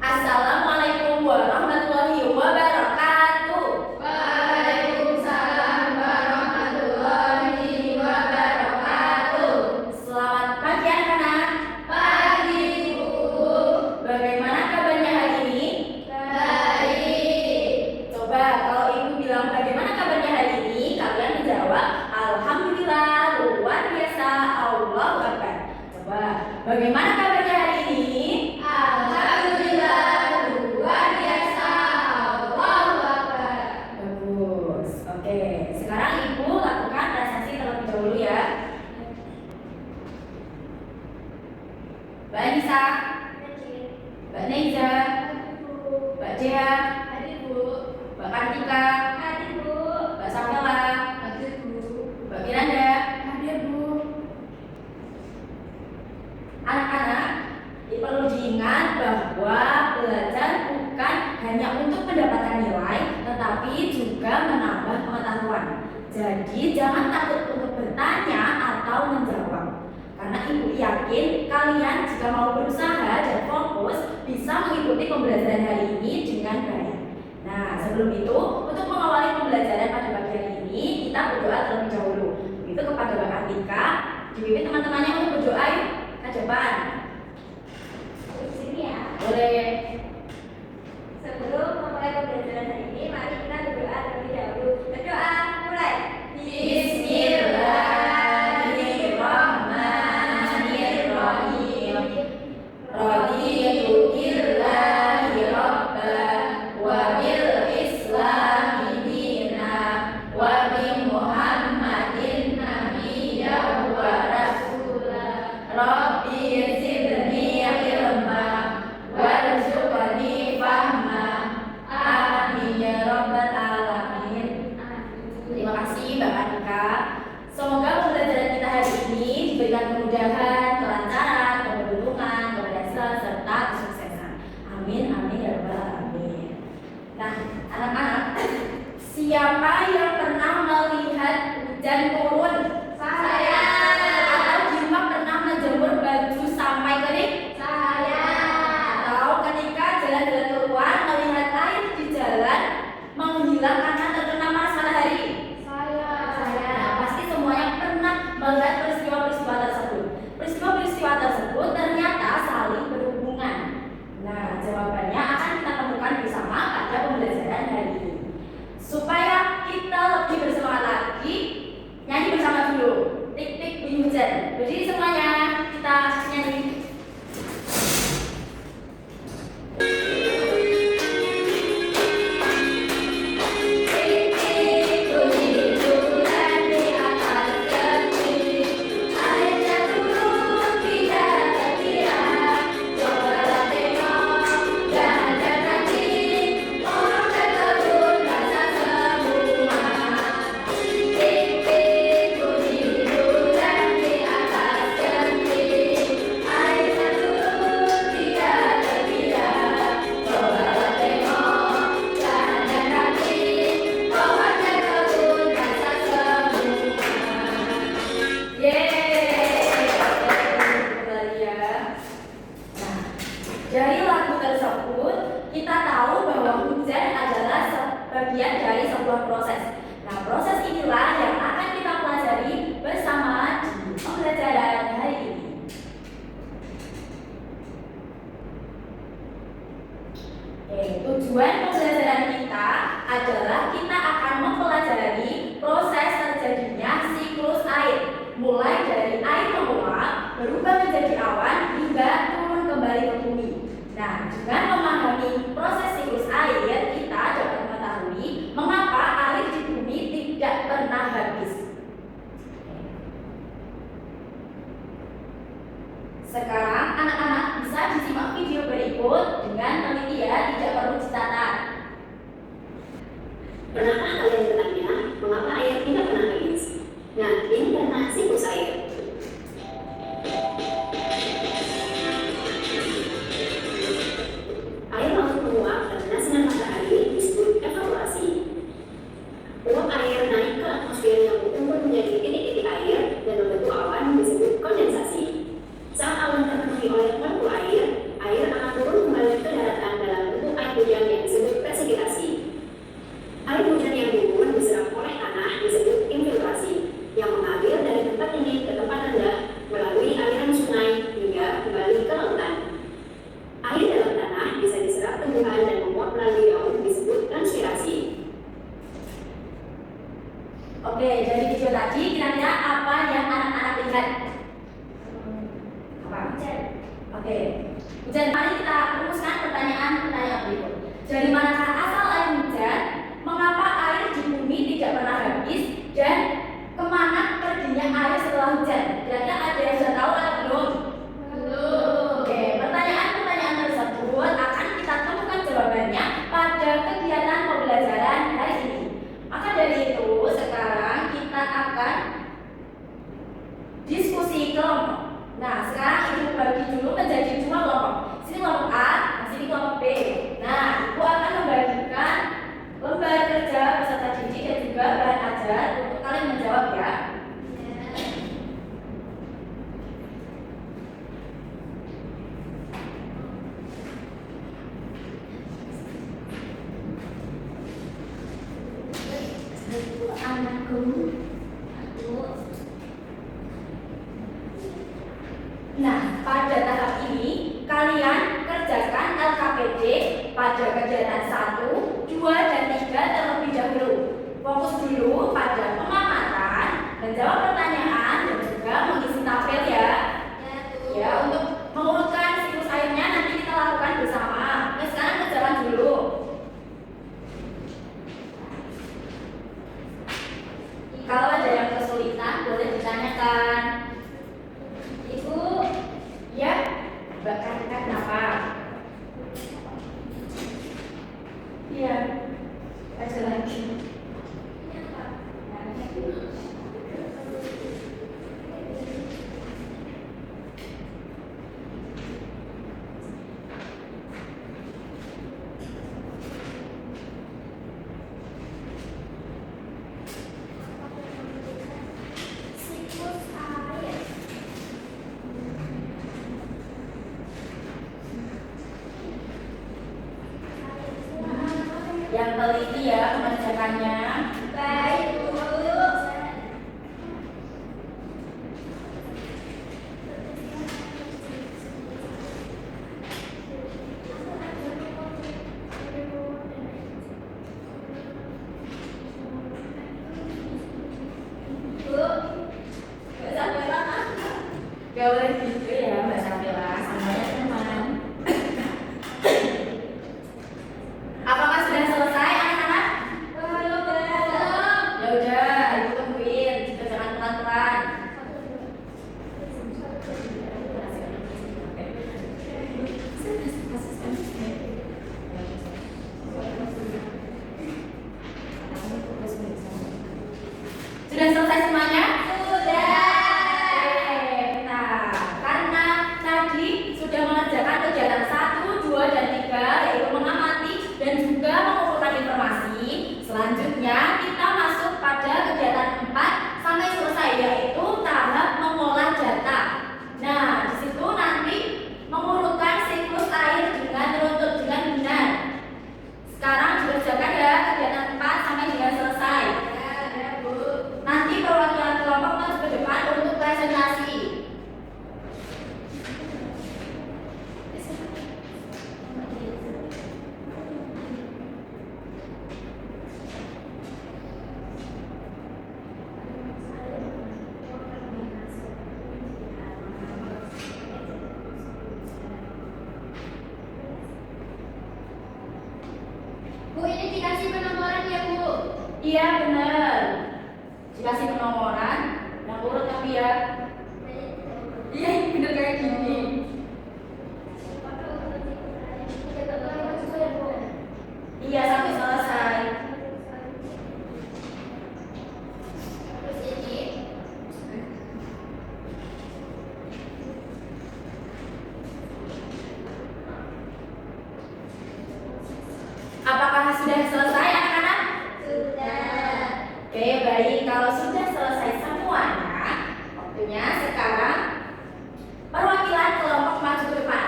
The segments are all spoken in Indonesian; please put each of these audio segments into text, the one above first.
Assalamualaikum warahmatullahi wabarakatuh. Waalaikumsalam warahmatullahi wabarakatuh. Selamat pagi anak-anak. Pagi, Bu. Bagaimana kabarnya hari ini? Baik. Coba kalau ibu bilang bagaimana kabarnya hari ini, kalian menjawab alhamdulillah, luar biasa, Allahu Akbar. Coba bagaimana kabarnya hari ini? Alhamdulillah, luar biasa, Allahu Akbar. Bagus. Oke, sekarang ibu lakukan presentasi terlebih dahulu ya. Mbak Anissa, Mbak Neiza, Mbak Dea, Mbak Kartika, Mbak Samela, Mbak Miranda. Anak-anak, perlu diingat bahwa belajar bukan hanya untuk mendapatkan nilai, tetapi juga menambah pengetahuan. Jadi jangan takut untuk bertanya atau menjawab. Karena ibu yakin kalian jika mau berusaha dan fokus bisa mengikuti pembelajaran hari ini dengan baik. Nah, sebelum itu, untuk mengawali pembelajaran pada pagi hari ini, kita berdoa terlebih dahulu. Itu kepada Mbak Kartika, dipimpin teman-temannya untuk berdoa yuk ke depan. Sini ya. Boleh. Sebelum memulai pembelajaran hari ini, mari kita berdoa terlebih dahulu. Berdoa, mulai. Bismillahirrahmanirrahim. Raditu billahi rabban wa bil islami dinan wa bi Muhammadin nabiyyan wa rasulah. Rabbi zidni ilma warzuqni fahma. Amin ya rabbal alamin. Terima kasih Mbak Kartika. Semoga pembelajaran kita hari ini diberikan kemudahan, kelancaran, keberuntungan, keberhasilan, serta kesuksesan. Amin, amin ya rabbal alamin. Nah, anak-anak, siapa yang pernah melihat hujan turun? Saya. Atau Jima pernah menjemur baju sampai kering? Saya. Atau ketika jalan-jalan keluar melihat air di jalan menghilang karena terkena panas matahari? Nah, pasti semuanya pernah melihat peristiwa-peristiwa tersebut. Peristiwa-peristiwa tersebut ternyata saling berhubungan. Nah, jawabannya akan kita temukan bersama pada pembelajaran hari ini. Supaya kita lebih bersemangat lagi, nyanyi bersama dulu. Tik-tik bunyi hujan. Berdiri semuanya, kita nyanyi. Dari lagu tersebut, kita tahu bahwa hujan adalah bagian dari sebuah proses. Nah, proses inilah yang akan kita pelajari bersama di pembelajaran hari ini. Tujuan pembelajaran kita adalah kita akan mempelajari proses terjadinya siklus air, mulai dari air menguap, berubah menjadi awan, hingga turun kembali ke bumi. Nah, dengan memahami proses siklus air, kita dapat mengetahui mengapa air di bumi tidak pernah habis. Sekarang anak-anak bisa disimak video berikut dengan teliti ya, tidak perlu dicatat. Pernahkah kalian bertanya mengapa air tidak pernah habis? Nah, ini karena siklus air. Dan mari kita rumuskan pertanyaan-pertanyaan berikut. Dari manakah asal air hujan? Mengapa air di bumi tidak pernah habis? Dan kemana perginya air setelah hujan? Kira-kira ada yang sudah tahu atau belum? Oke, pertanyaan-pertanyaan tersebut akan kita temukan jawabannya pada kegiatan pembelajaran hari ini. Maka dari itu, sekarang kita akan diskusi kelompok. Nah, sekarang Ibu bagi dulu menjadi 2 kelompok. Sini kelompok A, sini kelompok B. Nah, Ibu akan membagikan lembar kerja peserta didik dan juga bahan ajar untuk kalian menjawab ya. Nah, pada tahap ini kalian kerjakan LKPD pada kegiatan 1, 2, dan 3 terlebih dahulu. Fokus dulu pada pengamatan, menjawab pertanyaan, dan juga mengisi tabel ya. Ya, untuk mengurutkan siklus airnya nanti kita lakukan bersama. Nah, sekarang kerjakan dulu. Kalau ada yang kesulitan boleh ditanyakan. Ibu, ya, bakar kenapa? Iya, aja lagi. Yang teliti ya mengerjakannya. Baik, Bu. Gak boleh gitu ya Mbak Sapila, semuanya teman. Apakah sudah selesai anak-anak? Ya udah, Ibu tungguin. Kita jangan pelan-pelan. Sudah selesai semuanya? Nah, karena tadi sudah mengerjakan kegiatan 1, 2, dan 3, yaitu mengamati dan juga mengumpulkan informasi. Selanjutnya kita masuk pada kegiatan 4 sampai selesai, yaitu tahap mengolah data. Nah, di situ nanti mengurutkan siklus air dengan runtut dengan benar. Sekarang dikerjakan ya kegiatan 4 sampai dengan selesai. Nanti perwakilan kelompok maju ke depan untuk presentasi. Bu, ini dikasih penomoran ya, Bu? Iya benar. Dikasih penomoran yang urut tapi ya. Iya ini bener kayak gini. Iya sampai selesai. Terus ini Apakah sudah selesai anak-anak? sudah. Oke baik, kalau sudah selesai semuanya, waktunya sekarang perwakilan kelompok maju ke depan.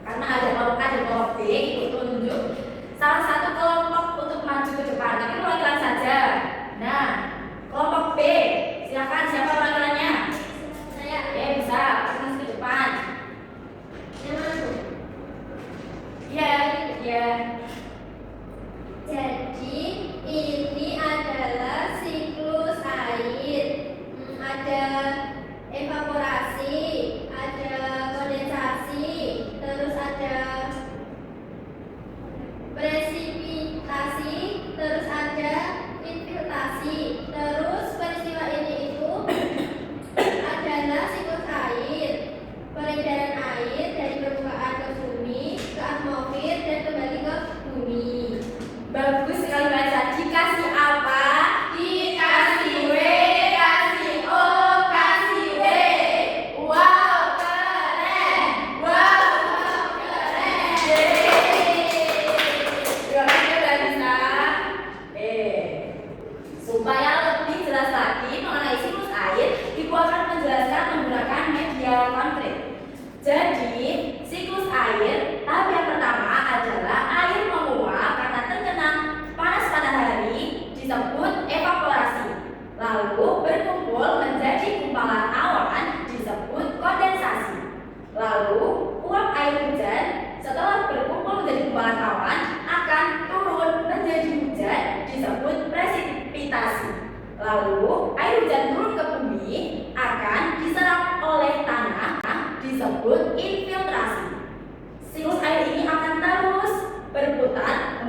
Karena ada kelompok A dan kelompok B, ikut tunjuk salah satu kelompok untuk maju ke depan. Tapi perwakilan saja. Nah, kelompok B, silakan siapa perwakilannya? Saya Bisa, maju ke depan. yang mana, Bu? Iya, iya. Jadi ini adalah siklus air. Ada evaporasi, ada kondensasi, terus ada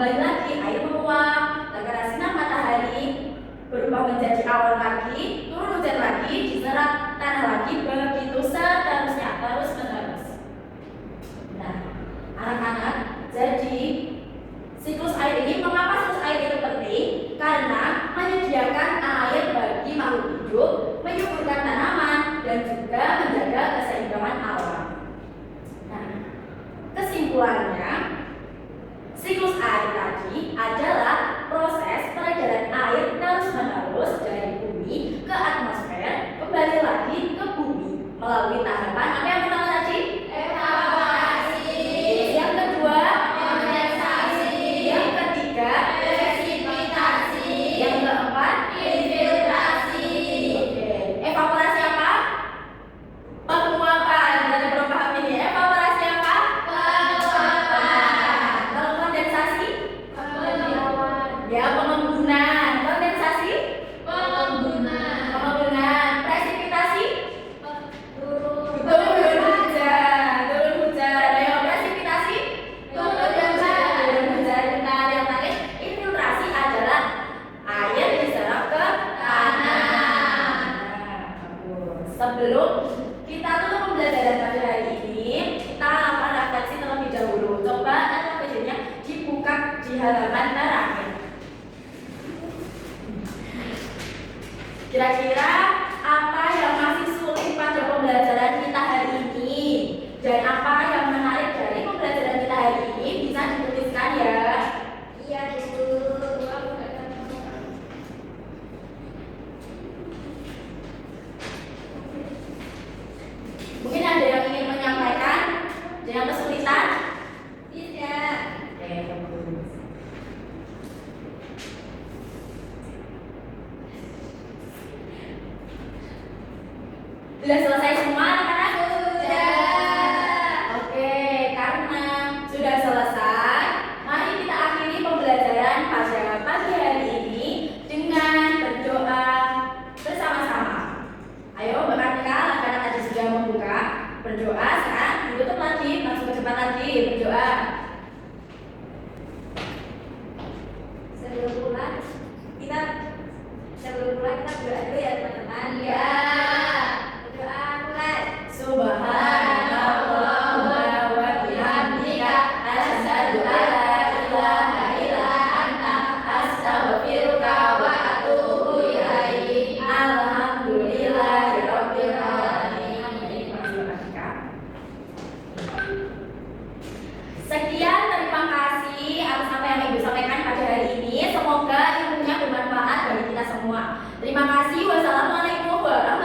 kembali lagi air menguap. Karena sinar matahari berubah menjadi awan lagi, turun hujan lagi, diserap tanah lagi, begitu seterusnya, terus menerus. Nah, anak-anak, jadi siklus air ini, mengapa siklus air itu penting? Karena menyediakan air bagi makhluk hidup, menyuburkan tanaman, dan juga menjaga keseimbangan alam. Nah, kesimpulannya, siklus air tadi adalah proses peredaran air terus-menerus dari bumi ke atmosfer, kembali lagi ke bumi melalui tahapan apa yang pertama tadi? Evaporasi. Yang kedua, Kondensasi. yang ketiga, Presipitasi. yang keempat, Infiltrasi. oke. Evaporasi apa? Penguapan. Dari belum paham ini. Evaporasi apa? Penguapan. Kalau kondensasi? Penguapan. Ya, pengembunan. Kondensasi? Pengembunan. Pengembunan. Presipitasi? Turun. Turun hujan. Turun hujan. Ayo, presipitasi? Turun hujan. Turun hujan. Benar. Yang terakhir, infiltrasi adalah air diserap ke tanah. Nah, bagus. Sebelum kita tutup pembelajaran pada hari ini, kita akan refleksi terlebih dahulu. Coba videonya dibuka di halaman terakhir. Kira-kira apa yang masih sulit pada pembelajaran kita hari ini? Dan apa yang menarik dari pembelajaran kita hari ini? Bisa dituliskan ya. Iya, Bu. Mungkin ada yang ingin menyampaikan dengan kesulitan? Tidak. Oke, bagus. Sudah selesai semua anak-anak? Sudah. Oke, karena sudah selesai, mari kita akhiri pembelajaran pada pagi hari ini dengan berdoa bersama-sama. Ayo, Mbak Kartika, karena tadi sudah membuka berdoa, sekarang ditutup lagi, langsung ke depan lagi berdoa. Sebelum pulang kita berdoa dulu ya teman-teman. Iya. Berdoa mulai. Subhanallah wa bihamdika asyhadu an la ilaha illa anta astaghfiruka wa atubu ilaik. Alhamdulillahirabbil alamin. Sekian, terima kasih atas apa yang Ibu sampaikan pada hari ini. Semoga ilmunya bermanfaat bagi kita semua. Terima kasih. Wassalamualaikum warahmatullahi wabarakatuh.